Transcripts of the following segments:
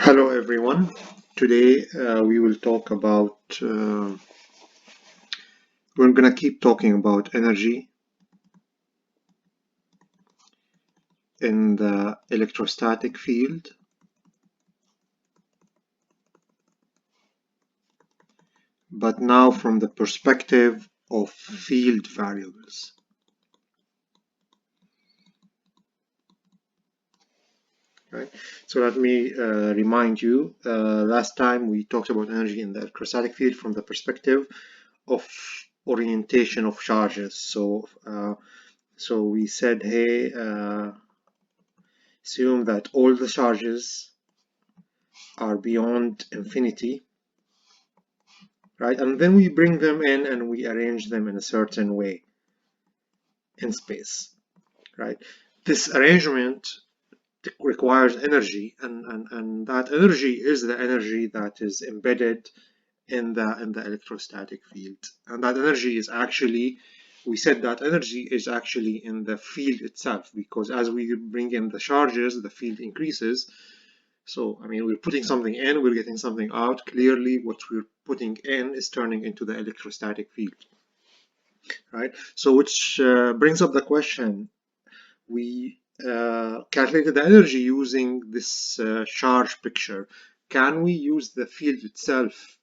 Hello everyone. Today we will talk about, we're going to keep talking about energy in the electrostatic field, but now from the perspective of field variables. Right? So let me remind you, last time we talked about energy in the electrostatic field from the perspective of orientation of charges. So we said, hey, assume that all the charges are beyond infinity, right? And then we bring them in and we arrange them in a certain way in space, right? This arrangement requires energy, and that energy is the energy that is embedded in the electrostatic field. And that energy is actually, we said that energy is actually in the field itself, because as we bring in the charges, the field increases. So, I mean, we're putting something in, we're getting something out. Clearly, what we're putting in is turning into the electrostatic field, right? So, which brings up the question, we calculated the energy using this charge picture. Can we use the field itself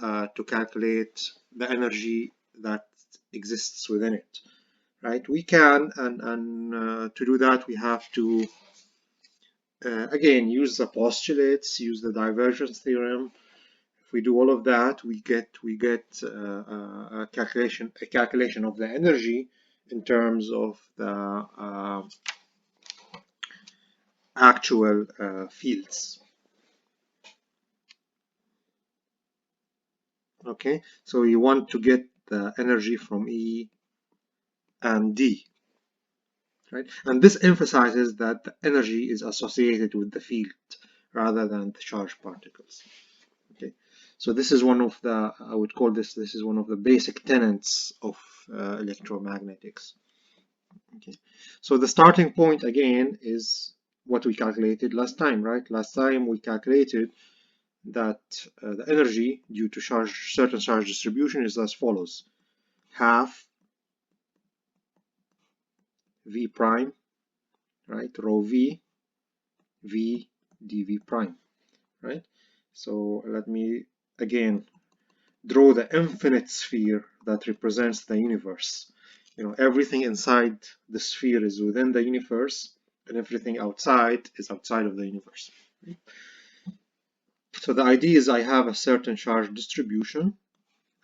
to calculate the energy that exists within it, right? We can, and to do that, we have to again use the postulates, use the divergence theorem. If we do all of that, we get a calculation of the energy in terms of the actual fields. Okay, so you want to get the energy from E and D, right? And this emphasizes that the energy is associated with the field rather than the charged particles. Okay, so this is one of the, I would call this is one of the basic tenets of electromagnetics. Okay, so the starting point again is what we calculated last time, right? Last time we calculated that the energy due to certain charge distribution is as follows: half V prime, right, rho V, V dV prime, right? So let me again draw the infinite sphere that represents the universe. You know, everything inside the sphere is within the universe, and everything outside is outside of the universe. So the idea is I have a certain charge distribution,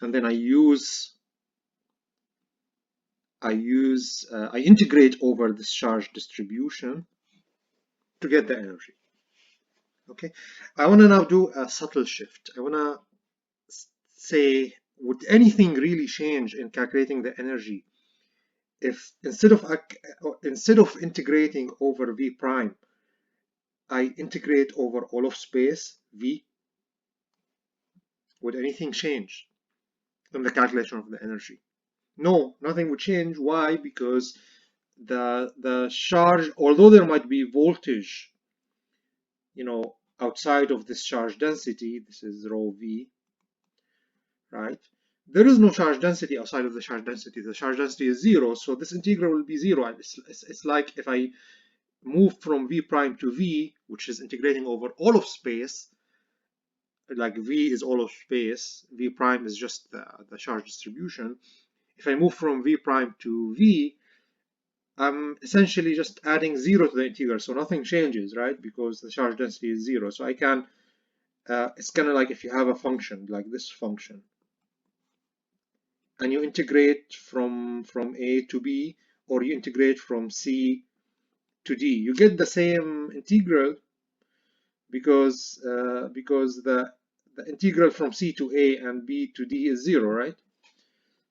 and then I integrate over this charge distribution to get the energy. Okay, I want to now do a subtle shift. I want to say, would anything really change in calculating the energy if instead of integrating over V prime, I integrate over all of space V? Would anything change in the calculation of the energy? No, nothing would change. Why? Because the charge, although there might be voltage, you know, outside of this charge density, this is rho V, right? There is no charge density outside of the charge density. The charge density is zero, so this integral will be zero. It's like if I move from V prime to V, which is integrating over all of space, like V is all of space, V prime is just the charge distribution. If I move from V prime to V, I'm essentially just adding zero to the integral, so nothing changes, right? Because the charge density is zero. So I can, it's kind of like if you have a function, like this function, and you integrate from A to B, or you integrate from C to D, you get the same integral because the integral from C to A and B to D is zero, right?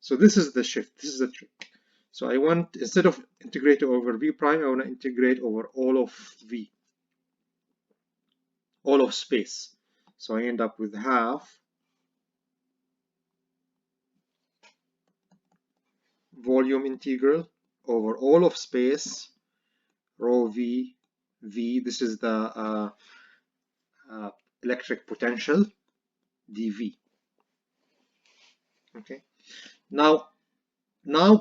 So this is the shift. This is the trick. So I want, instead of integrating over V prime, I want to integrate over all of V, all of space. So I end up with half volume integral over all of space, rho V, V. This is the electric potential dV. Okay, now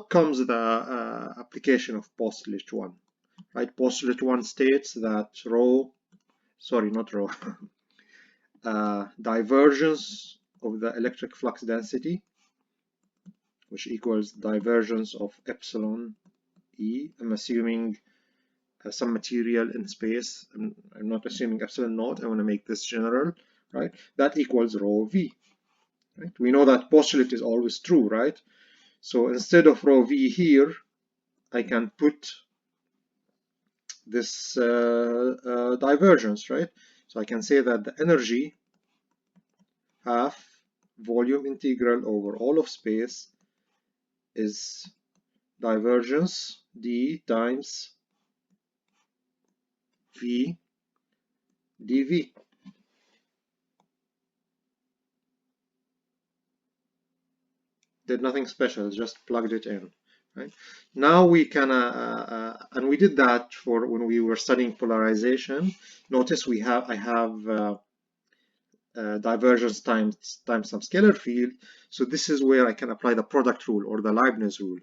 comes the application of postulate 1, right? Postulate 1 states that divergence of the electric flux density, which equals divergence of epsilon E. I'm assuming some material in space. I'm not assuming epsilon naught. I want to make this general, right? That equals rho V. Right? We know that postulate is always true, right? So instead of rho V here, I can put this divergence, right? So I can say that the energy half volume integral over all of space is divergence d times v dv. Did nothing special, just plugged it in. Right? Now we can, and we did that for when we were studying polarization. Notice I have divergence times some scalar field. So this is where I can apply the product rule or the Leibniz rule.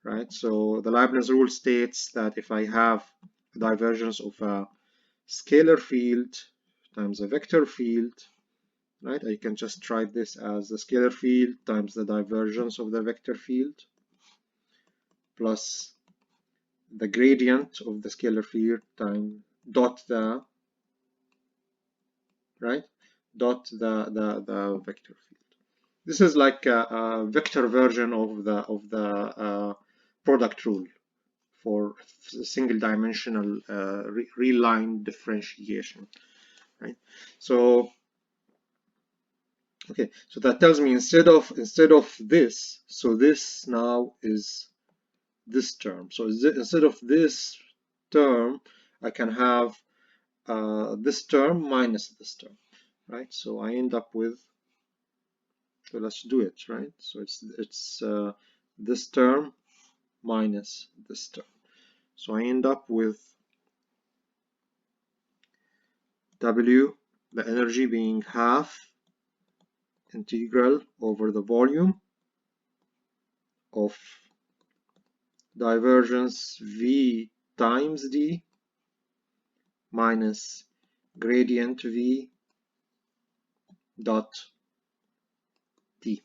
Right? So the Leibniz rule states that if I have a divergence of a scalar field times a vector field, right, I can just write this as the scalar field times the divergence of the vector field plus the gradient of the scalar field times dot the vector field. This is like a vector version of the product rule for single dimensional real line differentiation, right? So okay, so that tells me instead of this, so this now is this term. So instead of this term, I can have this term minus this term, right? So I end up with, so let's do it, right? So it's this term minus this term. So I end up with W, the energy being half integral over the volume of divergence V times D minus gradient V dot D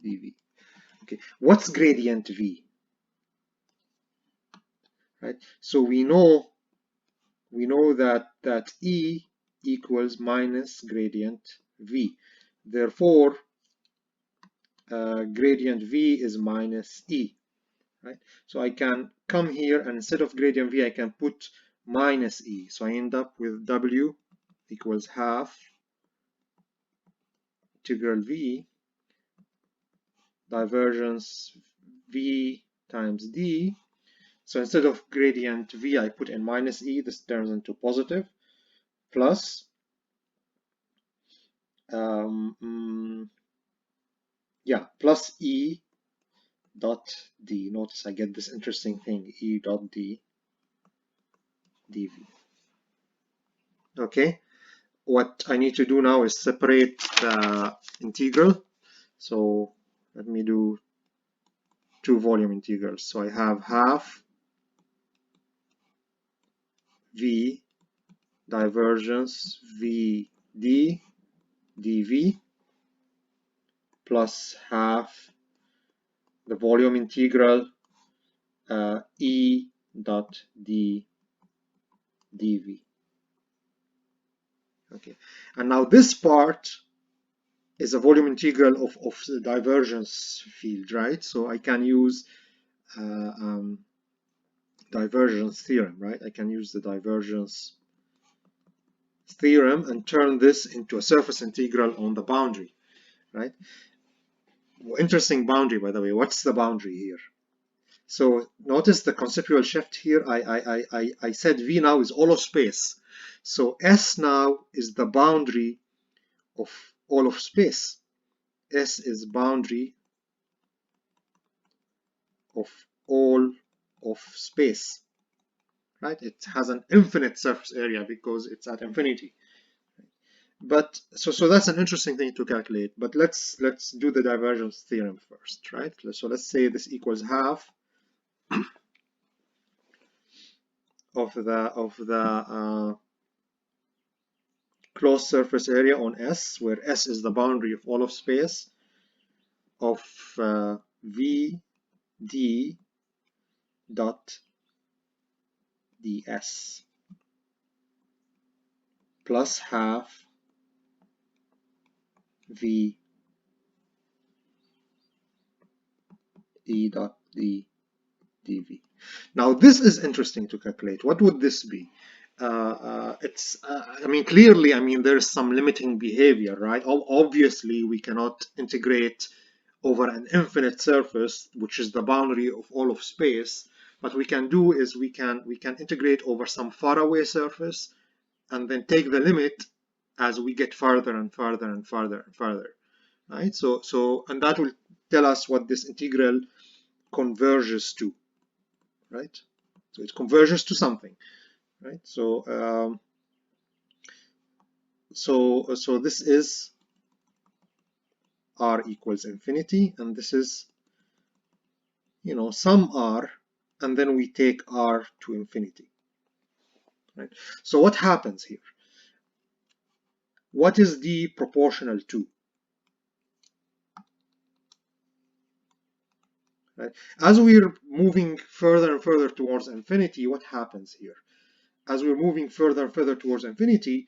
dV. Okay, what's gradient V? Right, so we know that E equals minus gradient V. Therefore, gradient V is minus E. Right? So I can come here and instead of gradient V, I can put minus E. So I end up with W equals half integral V divergence V times D. So instead of gradient V, I put in minus E. This turns into positive plus plus E dot D. Notice I get this interesting thing, E dot D dV. Okay, what I need to do now is separate the integral. So let me do two volume integrals. So I have half V divergence VD dV plus half the volume integral E dot D dV. Okay, and now this part is a volume integral of the divergence field, right? So I can use divergence theorem, right? I can use the divergence theorem and turn this into a surface integral on the boundary, right? Interesting boundary, by the way. What's the boundary here? So notice the conceptual shift here. I said V now is all of space. So S now is the boundary of all of space. S is boundary of all of space. right? It has an infinite surface area because it's at infinity. But so that's an interesting thing to calculate. But let's do the divergence theorem first, right? So let's say this equals half of the closed surface area on S, where S is the boundary of all of space, of VD dot ds plus half V E dot d dv. Now this is interesting to calculate. What would this be? I mean, clearly, I mean, there's some limiting behavior, right? Obviously, we cannot integrate over an infinite surface, which is the boundary of all of space. What we can do is we can integrate over some faraway surface and then take the limit as we get farther and farther and farther and farther, right? And that will tell us what this integral converges to, right? So it converges to something, right? So this is r equals infinity, and this is, you know, some r, and then we take r to infinity, right? So what happens here? What is d proportional to? Right? As we're moving further and further towards infinity, what happens here? As we're moving further and further towards infinity,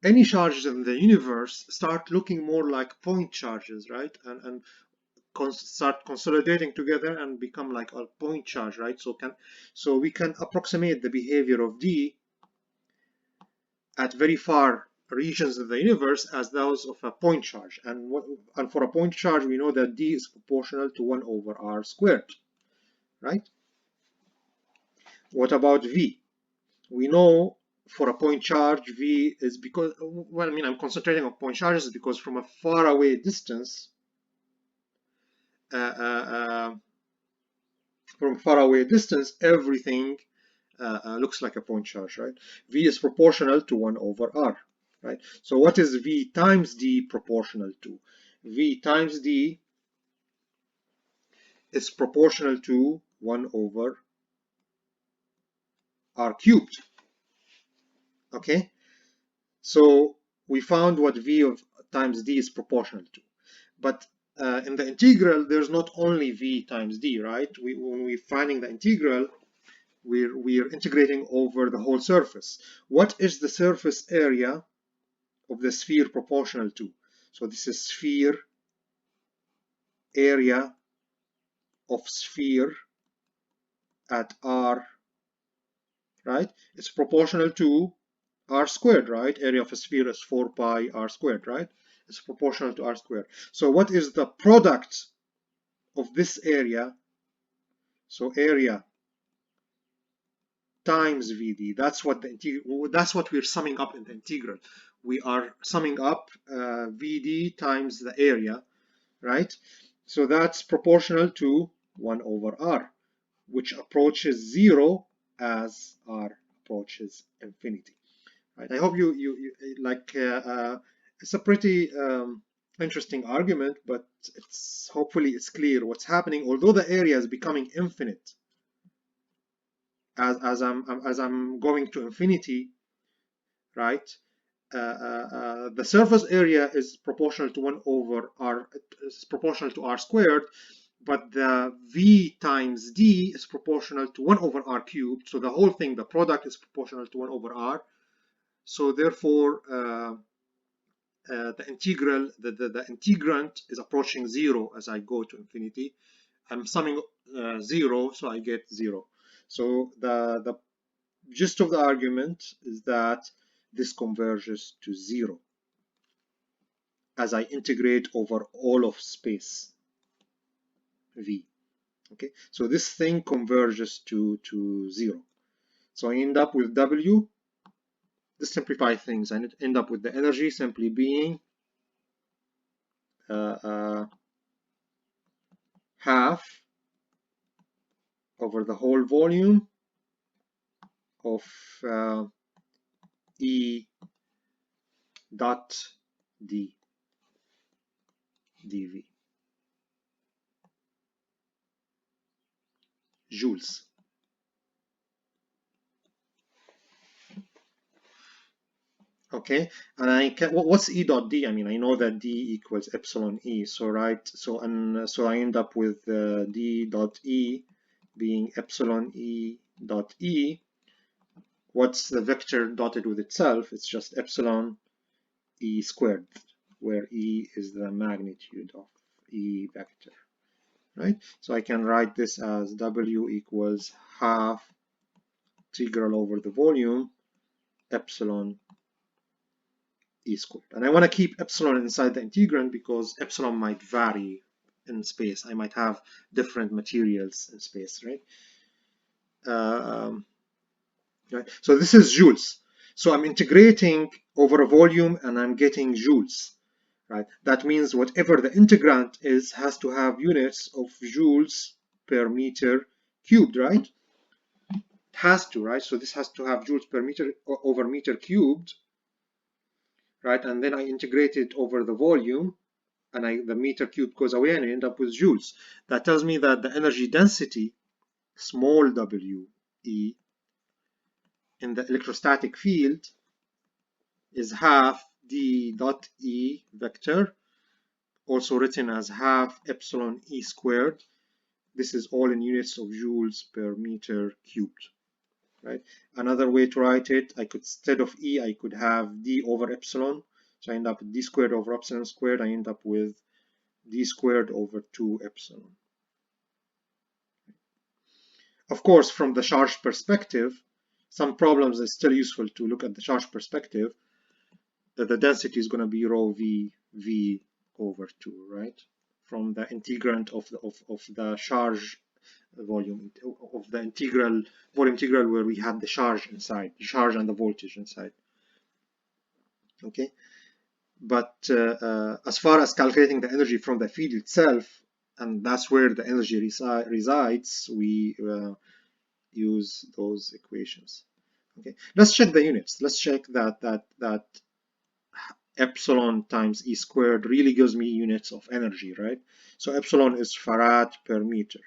any charges in the universe start looking more like point charges, right? And start consolidating together and become like a point charge, right? So we can approximate the behavior of D at very far regions of the universe as those of a point charge. And for a point charge, we know that D is proportional to 1 over r squared, right? What about V? We know for a point charge, V is because, well, I mean, I'm concentrating on point charges because from a far away distance, everything looks like a point charge, right? V is proportional to 1 over r, right? So what is V times D proportional to? V times D is proportional to 1 over r cubed, okay? So we found what V of times D is proportional to. But in the integral, there's not only V times D, right? When we're finding the integral, we're integrating over the whole surface. What is the surface area of the sphere proportional to? So this is sphere area of sphere at r, right? It's proportional to r squared, right? Area of a sphere is 4 pi r squared, right? It's proportional to r squared. So what is the product of this area? So area times VD. That's what we're summing up in the integral. We are summing up VD times the area, right? So that's proportional to 1 over r, which approaches 0 as r approaches infinity. Right? I hope you like. It's a pretty interesting argument, but hopefully it's clear what's happening. Although the area is becoming infinite as I'm going to infinity, right? The surface area is proportional to 1 over r, is proportional to r squared, but the V times D is proportional to 1 over r cubed. So the whole thing, the product, is proportional to 1 over r. So therefore, the integral, the integrand is approaching 0 as I go to infinity. I'm summing 0, so I get 0. So the gist of the argument is that this converges to 0 as I integrate over all of space V. Okay, so this thing converges to 0. So I end up with W. This simplifies things. I end up with the energy simply being half over the whole volume of E dot d dV, joules. Okay, and I can, what's E dot D? I mean, I know that D equals epsilon E, so right, so I end up with D dot E being epsilon E dot E. What's the vector dotted with itself? It's just epsilon E squared, where E is the magnitude of E vector, right? So I can write this as W equals half integral over the volume epsilon E squared. And I want to keep epsilon inside the integrand because epsilon might vary in space. I might have different materials in space, right? Right. So this is joules. So I'm integrating over a volume and I'm getting joules, right? That means whatever the integrand is has to have units of joules per meter cubed, right? It has to, right? So this has to have joules per meter over meter cubed, right? And then I integrate it over the volume, and the meter cube goes away, and I end up with joules. That tells me that the energy density, small w e, in the electrostatic field is half d dot e vector, also written as half epsilon e squared. This is all in units of joules per meter cubed, right? Another way to write it, I could, instead of e, I could have d over epsilon. So I end up with d squared over epsilon squared. I end up with d squared over 2 epsilon. Of course, from the charge perspective, some problems is still useful to look at the charge perspective, that the density is going to be rho v over 2, right? From the integrand of the charge volume, of the integral, volume integral, where we had the charge inside, the charge and the voltage inside. Okay, but as far as calculating the energy from the field itself, and that's where the energy resides, we use those equations. Okay, let's check the units. Let's check that epsilon times e squared really gives me units of energy, right? So epsilon is farad per meter.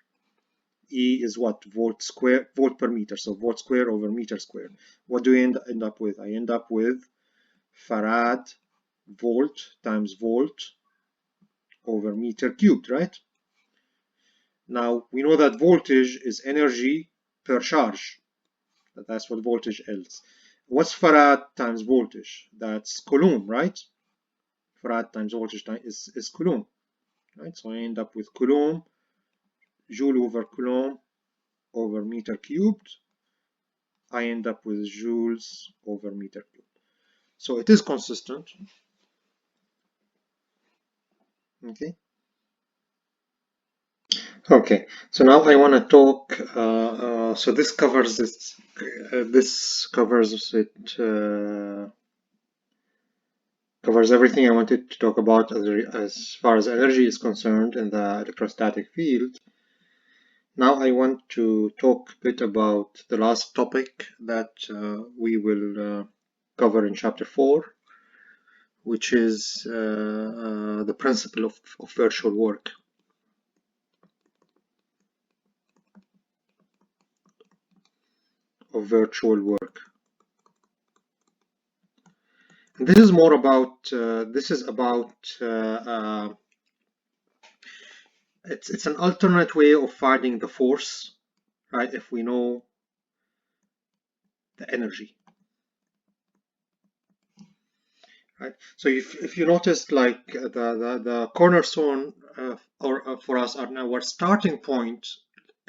E is what? Volt per meter. So volt square over meter squared. What do we end up with? I end up with farad volt times volt over meter cubed, right? Now we know that voltage is energy per charge. That's what voltage is. What's farad times voltage? That's coulomb, right? Farad times voltage is coulomb, right? So I end up with coulomb, joule over coulomb over meter cubed. I end up with joules over meter cubed. So it is consistent. Okay. Okay. So now I want to talk. So this covers it. This covers it. Covers everything I wanted to talk about as far as energy is concerned in the electrostatic field. Now I want to talk a bit about the last topic that we will cover in chapter 4, which is the principle of virtual work. Of virtual work. And this is more about. It's an alternate way of finding the force, right? If we know the energy. Right. So if you notice, like the cornerstone for us are now our starting point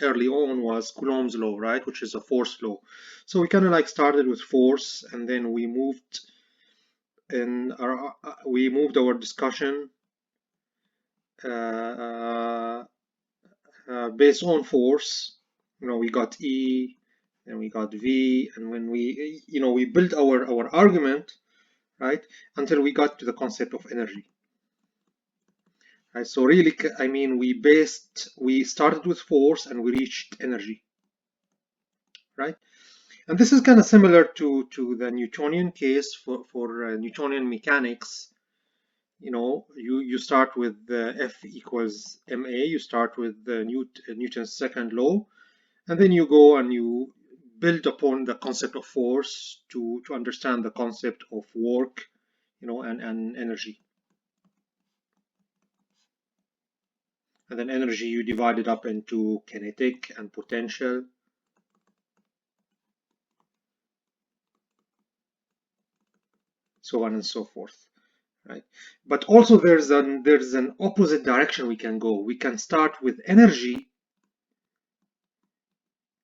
early on was Coulomb's law, right, which is a force law. So we kind of like started with force, and then we moved our discussion based on force. You know, we got E, and we got V, and when we built our argument, right, until we got to the concept of energy. Right, so really, I mean, we started with force and we reached energy, right? And this is kind of similar to the Newtonian case for Newtonian mechanics. You know, you start with F equals ma. You start with Newton's second law, and then you go and you build upon the concept of force to understand the concept of work, you know, and energy. And then energy you divide it up into kinetic and potential. So on and so forth, right? But also there's an opposite direction we can go. We can start with energy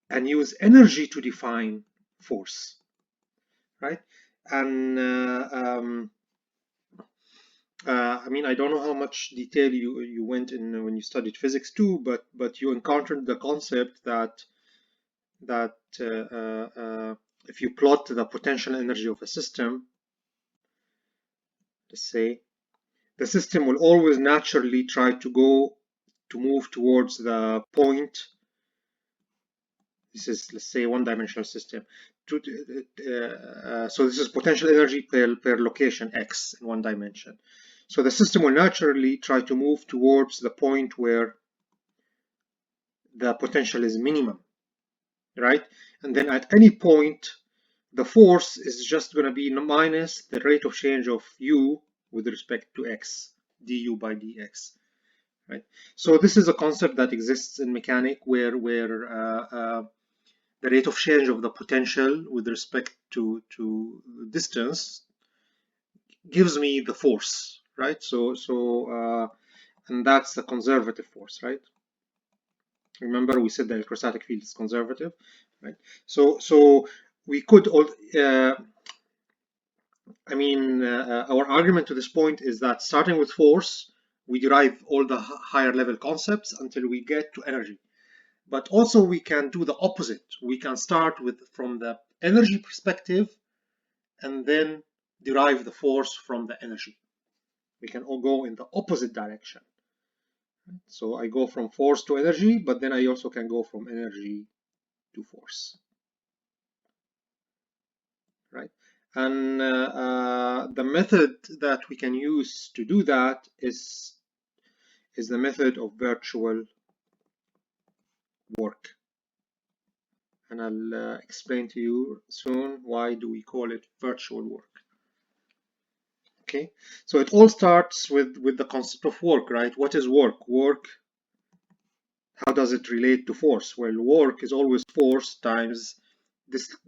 and use energy to define force, right? And I mean, I don't know how much detail you went in when you studied physics too, but you encountered the concept that if you plot the potential energy of a system, let's say, the system will always naturally try to move towards the point. This is, let's say, one-dimensional system. So this is potential energy per location x in one dimension. So the system will naturally try to move towards the point where the potential is minimum, right? And then at any point, the force is just going to be minus the rate of change of u with respect to x, du by dx, right? So this is a concept that exists in mechanics where the rate of change of the potential with respect to distance gives me the force, right? And that's the conservative force, right? Remember we said the electrostatic field is conservative, right? So we could all I mean our argument to this point is that starting with force we derive all the higher level concepts until we get to energy. But also we can do the opposite. We can start from the energy perspective and then derive the force from the energy. We can all go in the opposite direction. So I go from force to energy, but then I also can go from energy to force, right? And the method that we can use to do that is the method of virtual work. And I'll explain to you soon why do we call it virtual work. Okay, so it all starts with the concept of work, right? What is work? Work, how does it relate to force? Well, work is always force times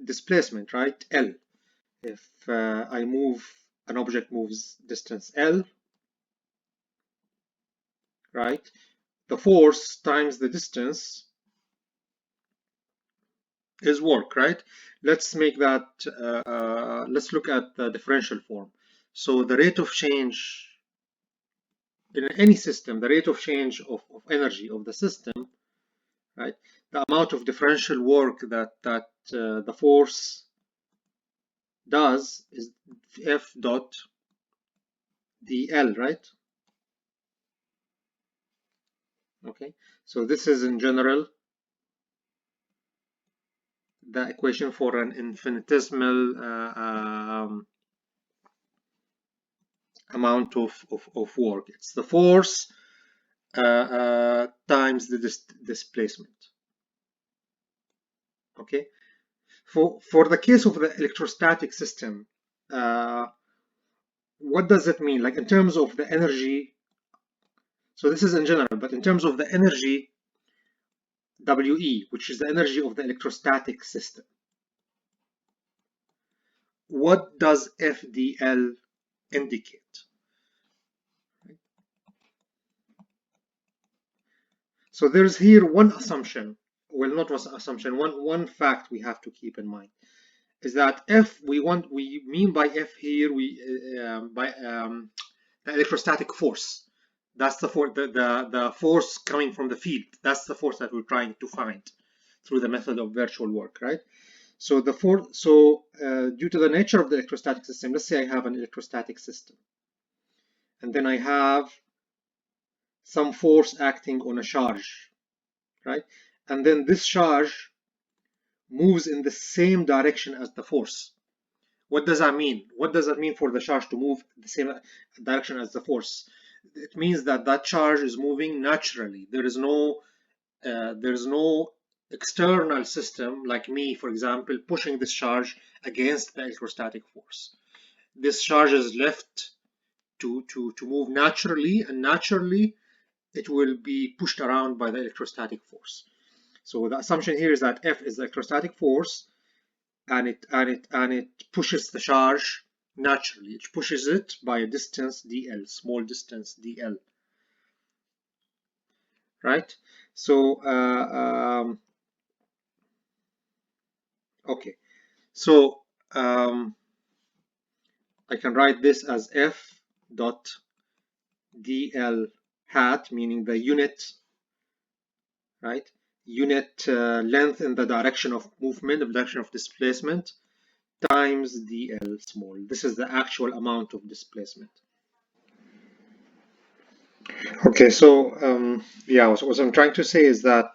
displacement, right? L. If an object moves distance L, right? The force times the distance is work, right? Let's make that, let's look at the differential form. So the rate of change in any system, the rate of change of energy of the system, right? The amount of differential work that the force does is F dot dl, right? Okay, so this is in general the equation for an infinitesimal amount of work. It's the force times the displacement. Okay, for the case of the electrostatic system, what does it mean? Like in terms of the energy, so this is in general, but in terms of the energy WE, which is the energy of the electrostatic system, what does FDL indicate? So there's here one assumption, well, not one assumption, one fact we have to keep in mind is that we mean by F here the electrostatic force. That's the force coming from the field. That's the force that we're trying to find through the method of virtual work, right? So due to the nature of the electrostatic system, let's say I have an electrostatic system, and then I have some force acting on a charge, right? And then this charge moves in the same direction as the force. What does that mean? What does that mean for the charge to move the same direction as the force? It means that that charge is moving naturally. There is no external system like me, for example, pushing this charge against the electrostatic force. This charge is left to move naturally, and naturally it will be pushed around by the electrostatic force. So the assumption here is that F is the electrostatic force, and it pushes the charge naturally. It pushes it by a distance dl, small distance dl, right? So okay, so I can write this as F dot dl hat, meaning the unit, right? Unit length in the direction of movement, the direction of displacement, times dl small. This is the actual amount of displacement. Okay, so yeah, what I'm trying to say is that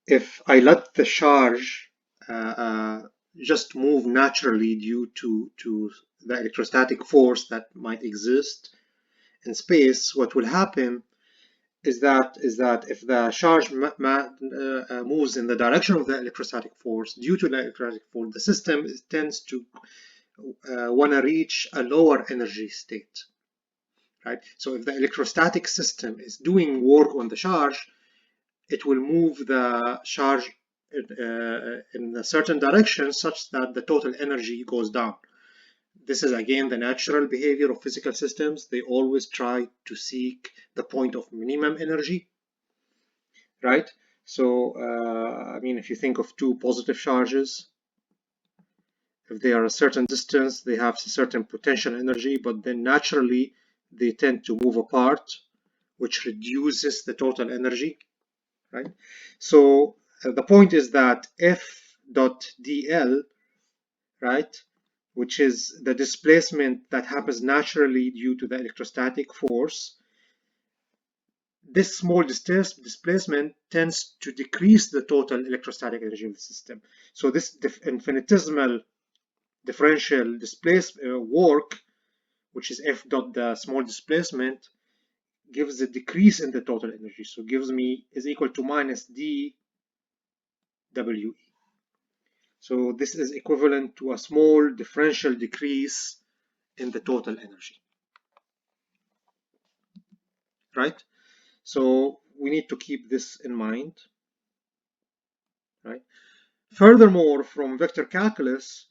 if I let the charge just move naturally due to the electrostatic force that might exist in space, what will happen is that if the charge moves in the direction of the electrostatic force, due to the electrostatic force, the system tends to want to reach a lower energy state, right? So if the electrostatic system is doing work on the charge, it will move the charge in a certain direction such that the total energy goes down. This is again the natural behavior of physical systems. They always try to seek the point of minimum energy, right? So, I mean, if you think of two positive charges, if they are a certain distance, they have a certain potential energy, but then naturally they tend to move apart, which reduces the total energy, right? So the point is that F dot dl, right, which is the displacement that happens naturally due to the electrostatic force, this small displacement tends to decrease the total electrostatic energy of the system. So this infinitesimal differential work, which is F dot the small displacement, gives a decrease in the total energy. So gives me is equal to minus d WE. So this is equivalent to a small differential decrease in the total energy, right? So we need to keep this in mind, right? Furthermore, from vector calculus,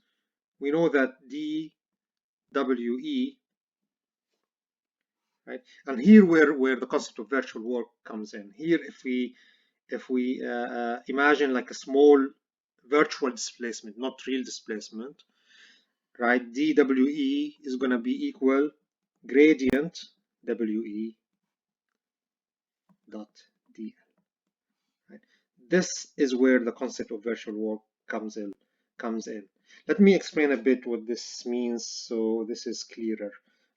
we know that dWe, right? And here where the concept of virtual work comes in. Here, if we imagine like a small virtual displacement, not real displacement, right? dWe is going to be equal gradient WE dot dl. Right? This is where the concept of virtual work comes in. Let me explain a bit what this means so this is clearer.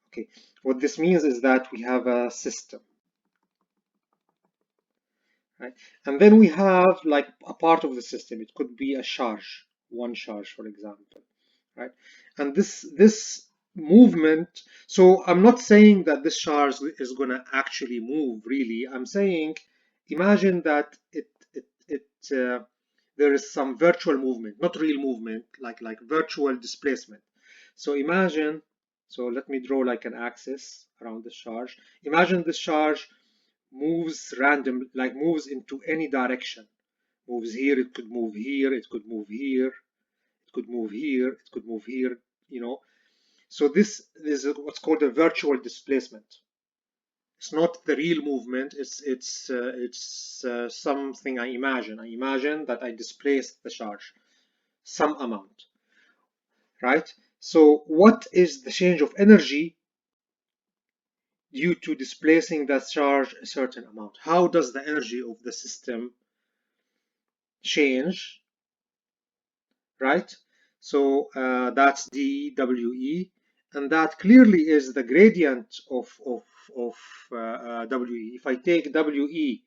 Okay, what this means is that we have a system, right? And then we have like a part of the system. It could be a charge, one charge, for example, right? And this movement. So I'm not saying that this charge is going to actually move. Really, I'm saying, imagine that there is some virtual movement, not real movement, like virtual displacement. So imagine. So let me draw like an axis around this charge. Imagine this charge moves random, like moves into any direction. Moves here, it could move here, it could move here, it could move here, it could move here, you know. So this is what's called a virtual displacement. It's not the real movement, it's something I imagine. I imagine that I displace the charge, some amount, right? So what is the change of energy due to displacing that charge a certain amount? How does the energy of the system change, right? So that's dWe, and that clearly is the gradient of WE. If I take WE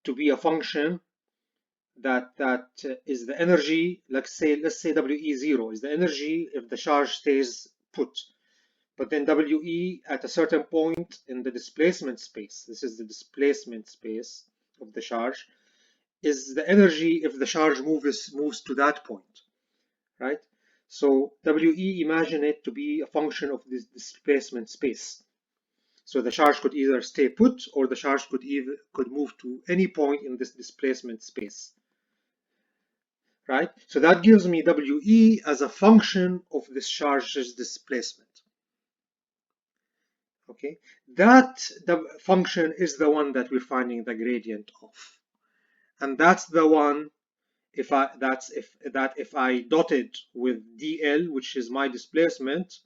to be a function that is the energy. Let's say WE0 is the energy if the charge stays put. But then WE at a certain point in the displacement space, this is the displacement space of the charge, is the energy if the charge moves to that point, right? So WE, imagine it to be a function of this displacement space. So the charge could either stay put or the charge could move to any point in this displacement space, right? So that gives me WE as a function of this charge's displacement. Okay, that the function is the one that we're finding the gradient of, and that's the one if I dot it with dl, which is my displacement,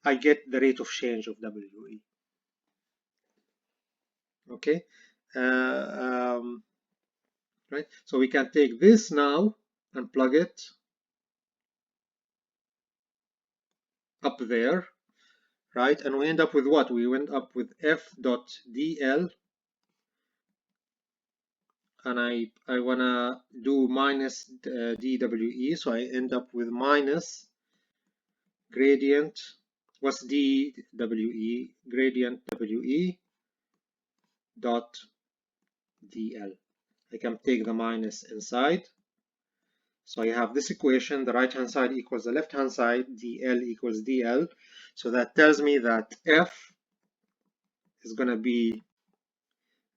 I get the rate of change of WE. Okay, right. So we can take this now and plug it up there, right? And we end up with what? We went up with f dot dl, and I wanna do minus dWe, so I end up with minus gradient. What's dWe? Gradient WE dot dl. I can take the minus inside. So I have this equation, the right hand side equals the left hand side, dl equals dl. So that tells me that f is going to be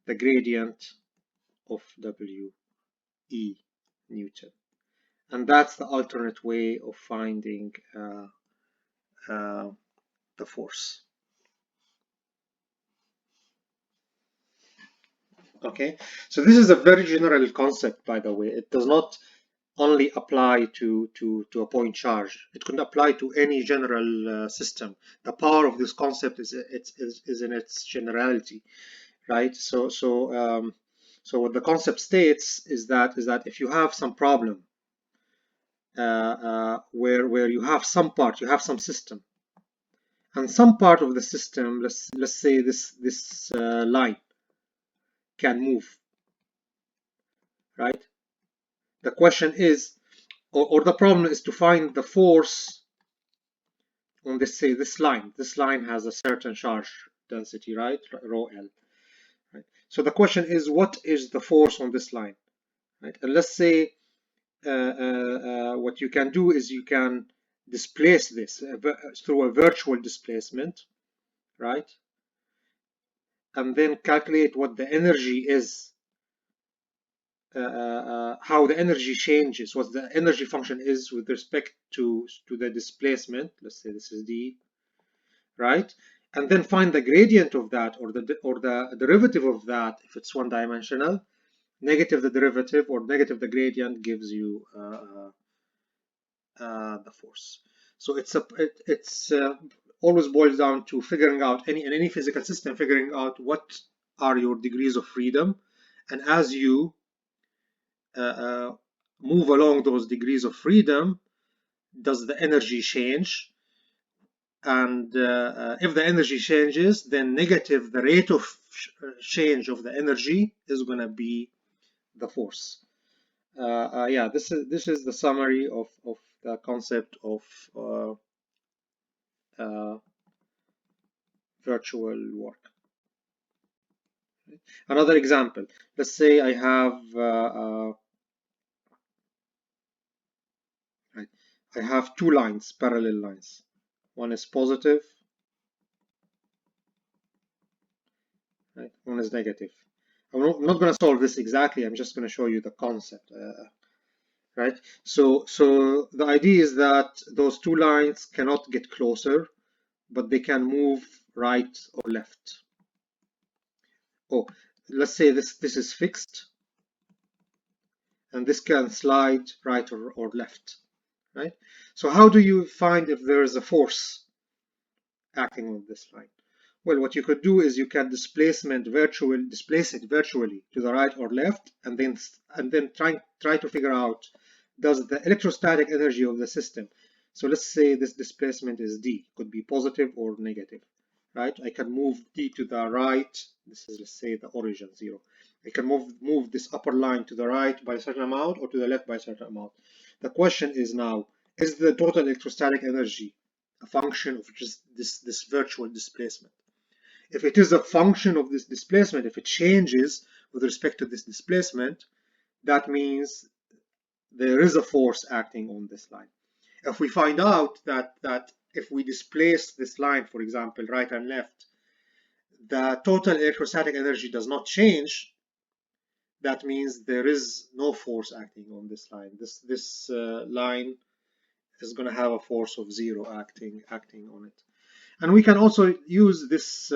the gradient of WE Newton. And that's the alternate way of finding the force. Okay, so this is a very general concept, by the way. It does not only apply to a point charge. It can apply to any general system. The power of this concept is in its generality, right? So what the concept states is that if you have some problem where you have some part, you have some system, and some part of the system, let's say this line can move, right? The question is, or the problem is to find the force on this, say this line. This line has a certain charge density, right? Rho L. Right? So the question is, what is the force on this line, right? And let's say what you can do is you can displace this through a virtual displacement, right? And then calculate what the energy is, how the energy changes, what the energy function is with respect to the displacement. Let's say this is d, right? And then find the gradient of that, or the derivative of that if it's one-dimensional. Negative the derivative or negative the gradient gives you the force. So it's always boils down to figuring out in any physical system, figuring out what are your degrees of freedom, and as you move along those degrees of freedom, does the energy change? And if the energy changes, then negative the rate of change of the energy is going to be the force. Yeah, this is the summary of the concept of virtual work. Another example, let's say I have two lines, parallel lines. One is positive, right? One is negative. I'm not going to solve this exactly. I'm just going to show you the concept, right? So the idea is that those two lines cannot get closer, but they can move right or left. Oh, let's say this is fixed, and this can slide right or left, right? So how do you find if there is a force acting on this line? Well, what you could do is you can displace it virtually to the right or left, and then try to figure out, does the electrostatic energy of the system, so let's say this displacement is d, could be positive or negative, right? I can move d to the right. This is, let's say, the origin 0. It can move this upper line to the right by a certain amount or to the left by a certain amount. The question is now, is the total electrostatic energy a function of just this virtual displacement? If it is a function of this displacement, if it changes with respect to this displacement, that means there is a force acting on this line. If we find out that if we displace this line, for example, right and left, the total electrostatic energy does not change, that means there is no force acting on this line. This line is going to have a force of 0 acting on it. And we can also use this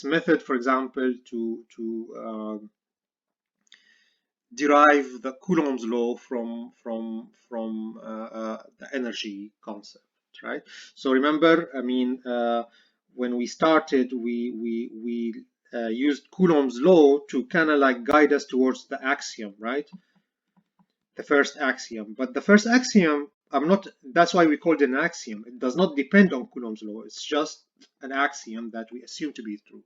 method, for example, to derive the Coulomb's law from the energy concept, right? So remember, I mean, when we started, we used Coulomb's law to kind of like guide us towards the axiom, right? The first axiom. But the first axiom, that's why we called it an axiom. It does not depend on Coulomb's law. It's just an axiom that we assume to be true.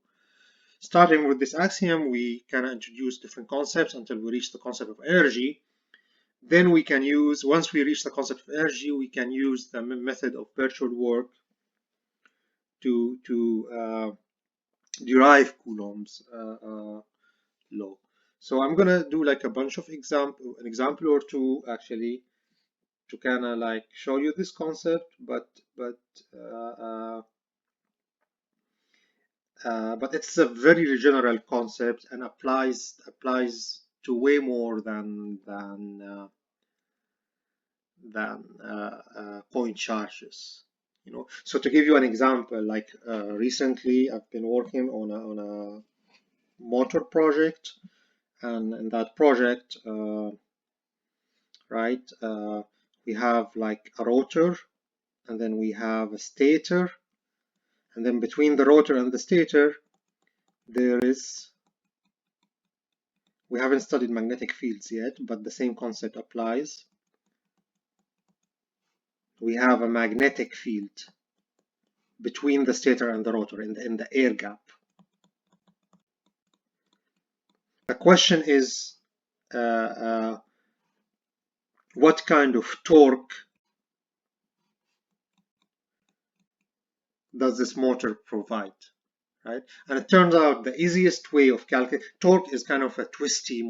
Starting with this axiom, we kind of introduce different concepts until we reach the concept of energy. Then we can use, once we reach the concept of energy, we can use the method of virtual work to derive Coulomb's law. So I'm gonna do like a bunch of an example or two actually to kind of like show you this concept, but it's a very general concept and applies to way more than point charges. You know, so to give you an example, like recently I've been working on a motor project, and in that project, right, we have like a rotor, and then we have a stator, and then between the rotor and the stator there is, we haven't studied magnetic fields yet, but the same concept applies. We have a magnetic field between the stator and the rotor in the air gap. The question is, what kind of torque does this motor provide, right? And it turns out the easiest way of calculating torque is kind of a twisty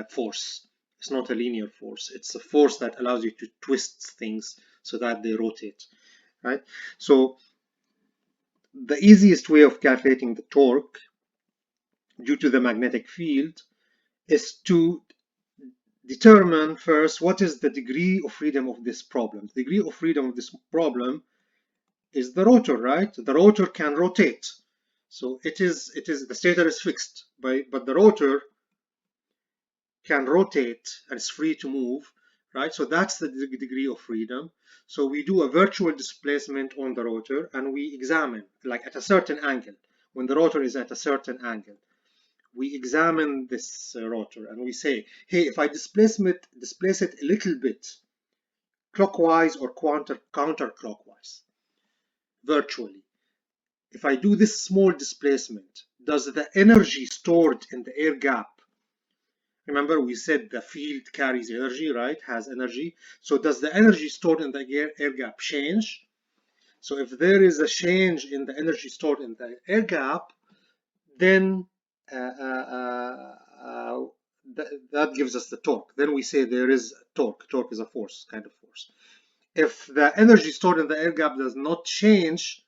force. It's not a linear force. It's a force that allows you to twist things so that they rotate, right? So the easiest way of calculating the torque due to the magnetic field is to determine first what is the degree of freedom of this problem. The degree of freedom of this problem is the rotor, right? The rotor can rotate. So it is the stator is fixed, but the rotor can rotate and is free to move, right? So that's the degree of freedom. So we do a virtual displacement on the rotor and we examine, like at a certain angle, when the rotor is at a certain angle, we examine this rotor and we say, hey, if I displace it a little bit clockwise or counterclockwise virtually, if I do this small displacement, does the energy stored in the air gap, remember we said the field carries energy, right, has energy, so does the energy stored in the air gap change? So if there is a change in the energy stored in the air gap, then that gives us the torque. Then we say there is torque. Torque is a force, kind of force. If the energy stored in the air gap does not change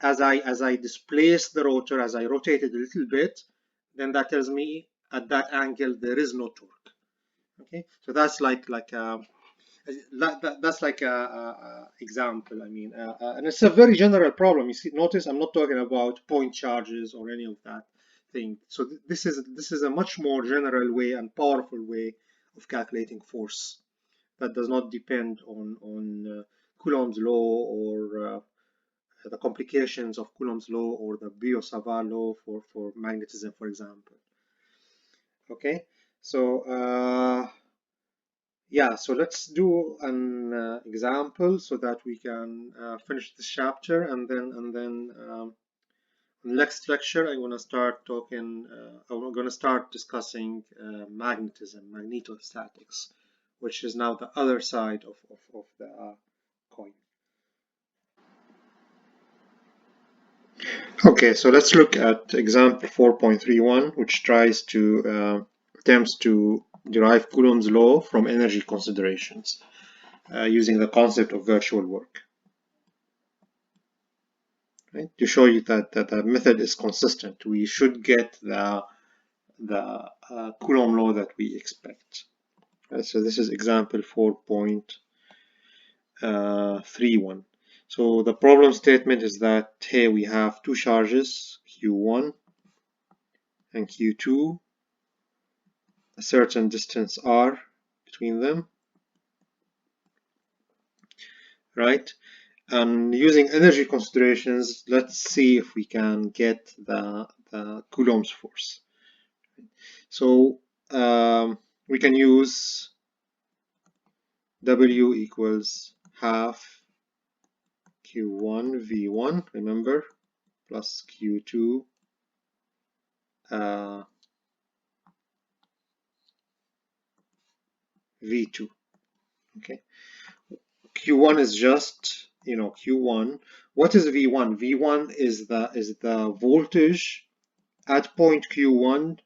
as I displace the rotor, as I rotate it a little bit, then that tells me at that angle there is no torque. Okay, so that's like that's like a example. I mean, and it's a very general problem. You see, notice I'm not talking about point charges or any of that thing. So this is a much more general way and powerful way of calculating force that does not depend on Coulomb's law or the complications of Coulomb's law or the Biot-Savart law for magnetism, for example. Okay, so yeah, so let's do an example so that we can finish this chapter, and then Next lecture, I'm going to start talking, I'm going to start discussing magnetism, magnetostatics, which is now the other side of the coin. Okay, so let's look at example 4.31, which tries to attempts to derive Coulomb's law from energy considerations using the concept of virtual work. Right? To show you that the method is consistent, we should get the Coulomb law that we expect. Right? So this is example 4.31. So the problem statement is that here we have two charges, Q1 and Q2, a certain distance r between them, right? And using energy considerations, let's see if we can get the Coulomb's force. So we can use W equals half Q1 V1, remember, plus Q2 V2. Okay, Q1 is just, you know, Q1. What is V1? V1 is the voltage at point Q1,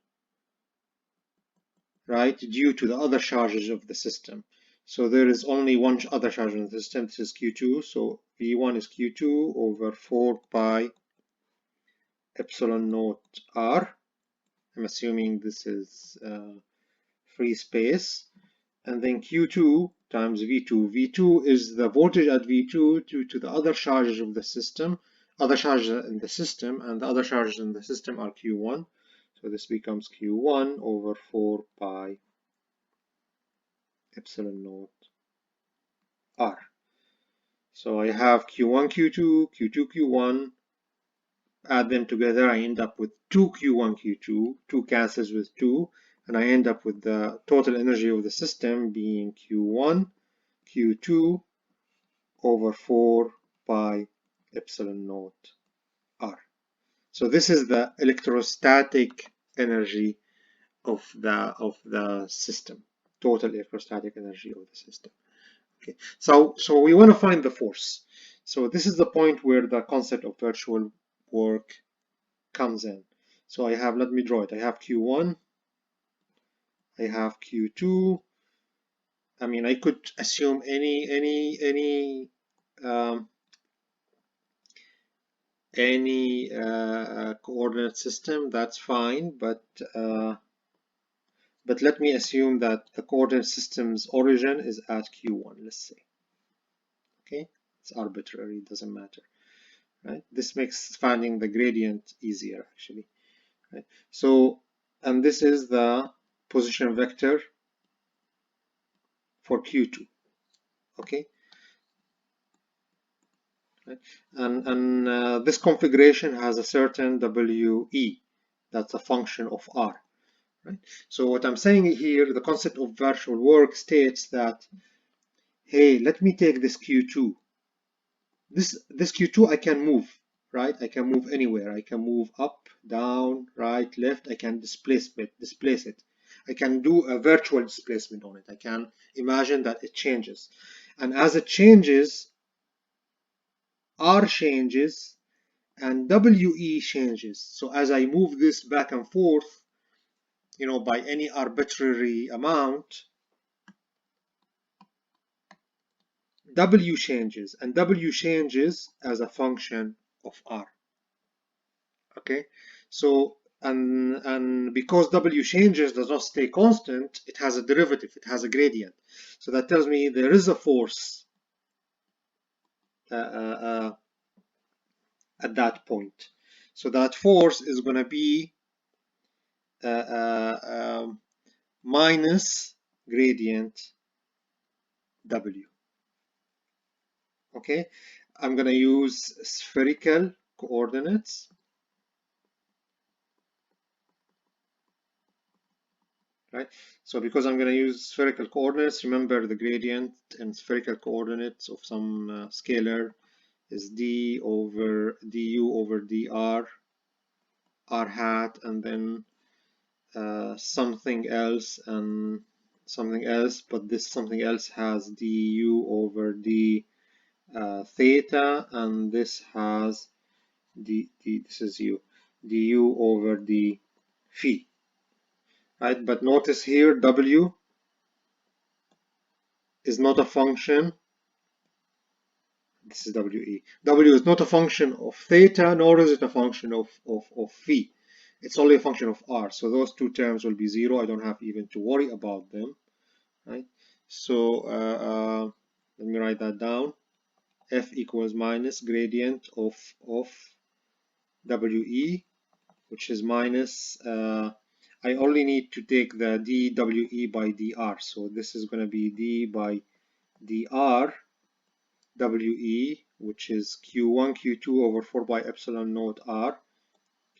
right, due to the other charges of the system. So there is only one other charge in the system. This is Q2. So V1 is Q2 over 4 pi epsilon naught R. I'm assuming this is free space. And then Q2 times V2. V2 is the voltage at V2 due to the other charges of the system, other charges in the system, and the other charges in the system are Q1. So this becomes Q1 over 4 pi epsilon naught R. So I have Q1, Q2, Q2, Q1, add them together, I end up with 2 Q1, Q2, 2 cancels with 2, and I end up with the total energy of the system being Q1, Q2 over 4 pi epsilon naught R. So this is the electrostatic energy of the system, total electrostatic energy of the system. Okay, so we want to find the force. So this is the point where the concept of virtual work comes in. So I have, let me draw it. I have Q1, I have Q2. I mean, I could assume any coordinate system. That's fine, but let me assume that the coordinate system's origin is at Q1. Let's say. Okay, it's arbitrary. It doesn't matter. Right? This makes finding the gradient easier, actually. Right? So, and this is the position vector for Q2. Okay, right? And this configuration has a certain WE, that's a function of R. Right? So what I'm saying here, the concept of virtual work states that, hey, let me take this Q2. This Q2 I can move, right? I can move anywhere. I can move up, down, right, left. I can displace it. I can do a virtual displacement on it. I can imagine that it changes. And as it changes, R changes and WE changes. So as I move this back and forth, you know, by any arbitrary amount, W changes, and W changes as a function of R. Okay, so and because W changes, does not stay constant, it has a derivative, it has a gradient. So that tells me there is a force at that point. So that force is going to be minus gradient W. Okay, I'm going to use spherical coordinates. Right, so because I'm going to use spherical coordinates, remember the gradient and spherical coordinates of some scalar is d over du over dr r hat, and then something else and something else, but this something else has du over d theta, and this has this is u, du over d phi, right? But notice here w is not a function. This is we. W is not a function of theta, nor is it a function of phi. It's only a function of r. So those two terms will be zero. I don't have even to worry about them, right? So let me write that down. F equals minus gradient of we, which is minus. I only need to take the dwe by dr. So this is going to be d by dr we, which is q1 q2 over 4 pi epsilon naught r,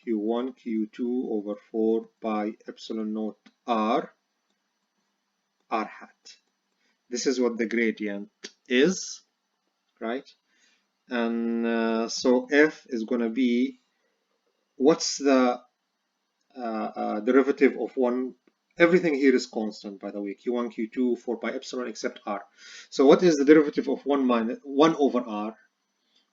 q1 q2 over 4 pi epsilon naught r hat. This is what the gradient is, right? And so f is going to be, what's the derivative of one? Everything here is constant, by the way, q1 q2 4 pi epsilon except r. So what is the derivative of 1 over r?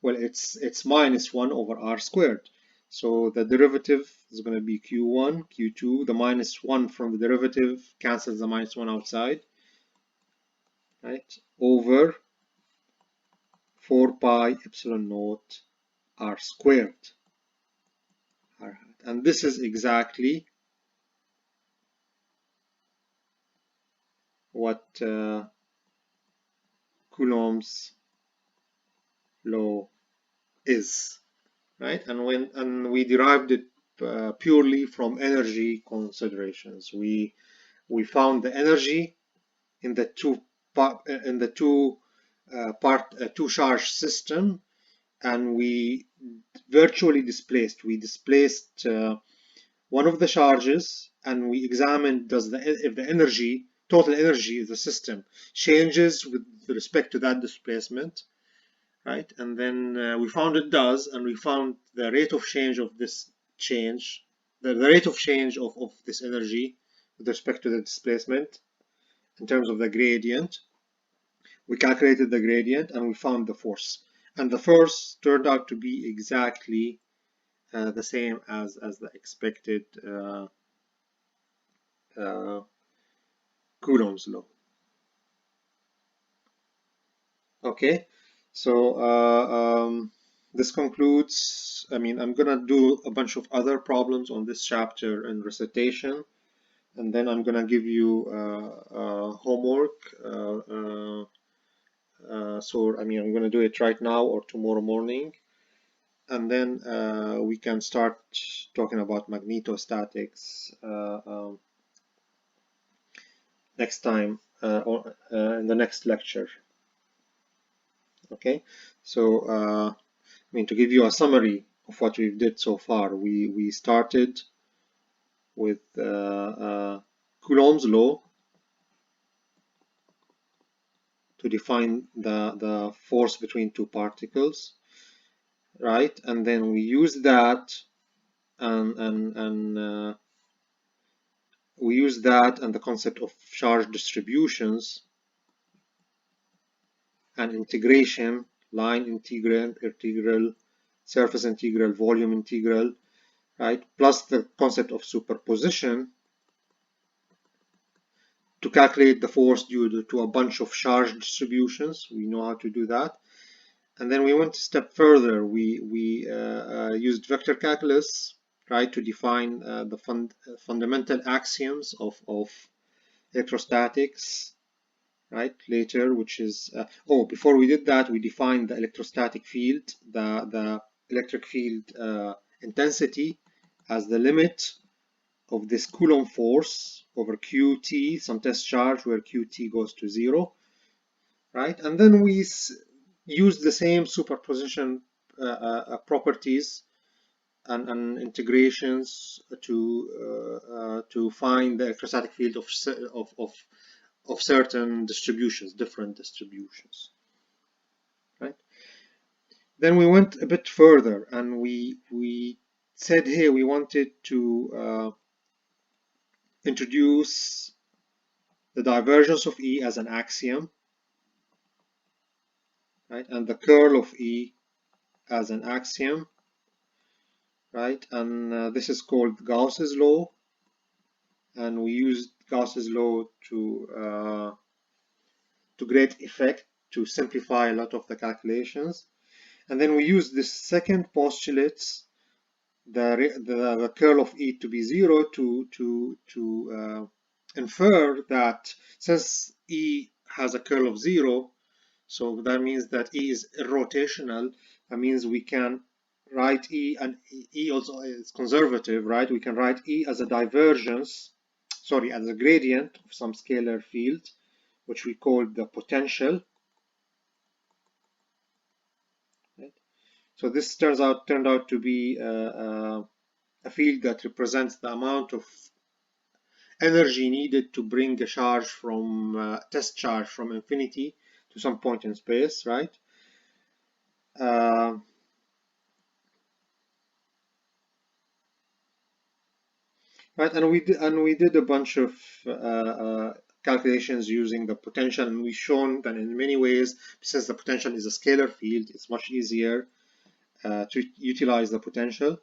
Well, it's minus 1 over r squared. So the derivative is going to be q1, q2. The minus 1 from the derivative cancels the minus 1 outside, right? Over 4 pi epsilon naught r squared. And this is exactly what Coulomb's law is, right? And we derived it purely from energy considerations. We found the energy in the two charge system, and we virtually displaced. We displaced one of the charges, and we examined if the energy, total energy of the system, changes with respect to that displacement, right? And then we found it does, and we found the rate of change of this change, the rate of change of this energy with respect to the displacement in terms of the gradient. We calculated the gradient and we found the force. And the force turned out to be exactly the same as the expected Coulomb's law. Okay, so this concludes. I mean, I'm gonna do a bunch of other problems on this chapter in recitation, and then I'm gonna give you homework. So I mean, I'm gonna do it right now or tomorrow morning, and then we can start talking about magnetostatics next time or in the next lecture. Okay, so I mean, to give you a summary of what we've did so far, we started with Coulomb's law to define the force between two particles, right? And then we used that and we use that and the concept of charge distributions and integration, line integral, surface integral, volume integral, right? Plus the concept of superposition to calculate the force due to a bunch of charge distributions. We know how to do that. And then we went a step further. We used vector calculus, right, to define the fundamental axioms of electrostatics, right, later, which is before we did that, we defined the electrostatic field, the electric field intensity as the limit of this Coulomb force over qt, some test charge where qt goes to 0, right? And then we use the same superposition properties and integrations to find the electrostatic field of certain distributions, different distributions, right? Then we went a bit further and we said here we wanted to introduce the divergence of E as an axiom, right, and the curl of E as an axiom, right, and this is called Gauss's law, and we used Gauss's law to great effect to simplify a lot of the calculations. And then we used this second postulate, the curl of E to be 0, to infer that since E has a curl of 0, so that means that E is irrotational. That means we can write E, and E also is conservative, right? We can write E as a divergence, sorry, as a gradient of some scalar field, which we call the potential. Right? So this turned out to be a field that represents the amount of energy needed to bring a charge from test charge from infinity to some point in space, right? Right, and we did a bunch of calculations using the potential, and we've shown that in many ways, since the potential is a scalar field, it's much easier to utilize the potential.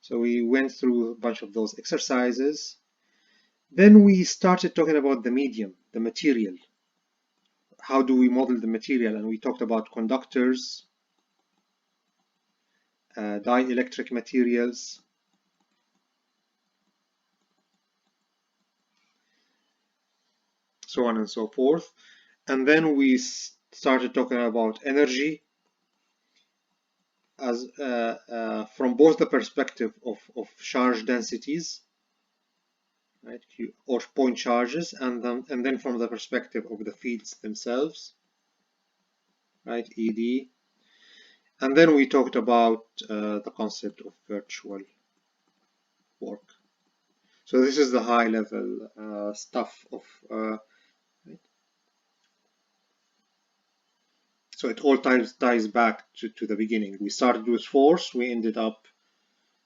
So we went through a bunch of those exercises. Then we started talking about the medium, the material. How do we model the material? And we talked about conductors, dielectric materials, so on and so forth. And then we started talking about energy as from both the perspective of charge densities, right, or point charges, and then from the perspective of the fields themselves, right, ED. And then we talked about the concept of virtual work. So this is the high level stuff of right? So it all ties back to the beginning. We started with force, we ended up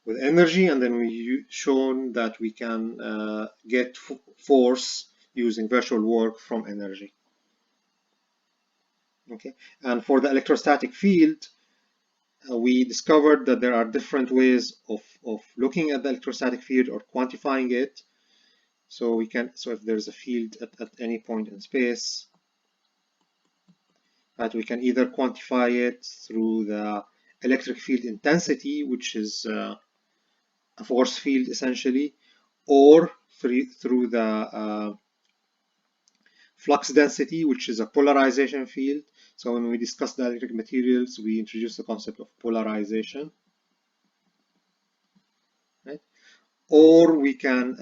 with energy, and then we shown that we can get force using virtual work from energy. Okay, and for the electrostatic field, we discovered that there are different ways of looking at the electrostatic field or quantifying it. So we can, so if there's a field at any point in space, right, we can either quantify it through the electric field intensity, which is a force field essentially, or through the flux density, which is a polarization field. So when we discuss the electric materials, we introduce the concept of polarization, right? Or we can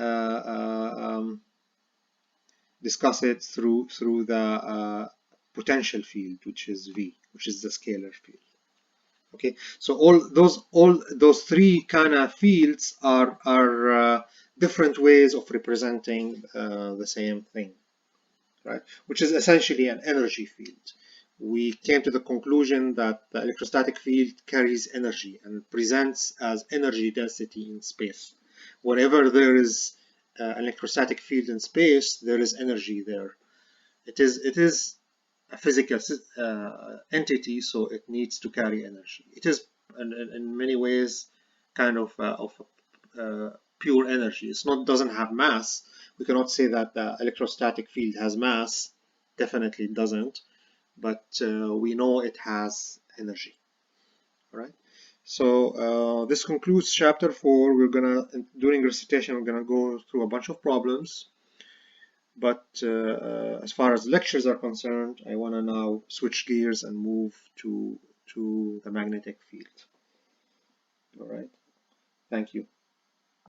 discuss it through the potential field, which is V, which is the scalar field. Okay, so all those three kind of fields are different ways of representing the same thing, right? Which is essentially an energy field. We came to the conclusion that the electrostatic field carries energy and presents as energy density in space. Whenever there is an electrostatic field in space, there is energy there. It is a physical entity, so it needs to carry energy. It is in many ways kind of pure energy. It's not, doesn't have mass. We cannot say that the electrostatic field has mass. Definitely it doesn't, but we know it has energy. All right. So this concludes chapter 4. We're gonna, during recitation, we're gonna go through a bunch of problems. But as far as lectures are concerned, I want to now switch gears and move to the magnetic field. All right. Thank you.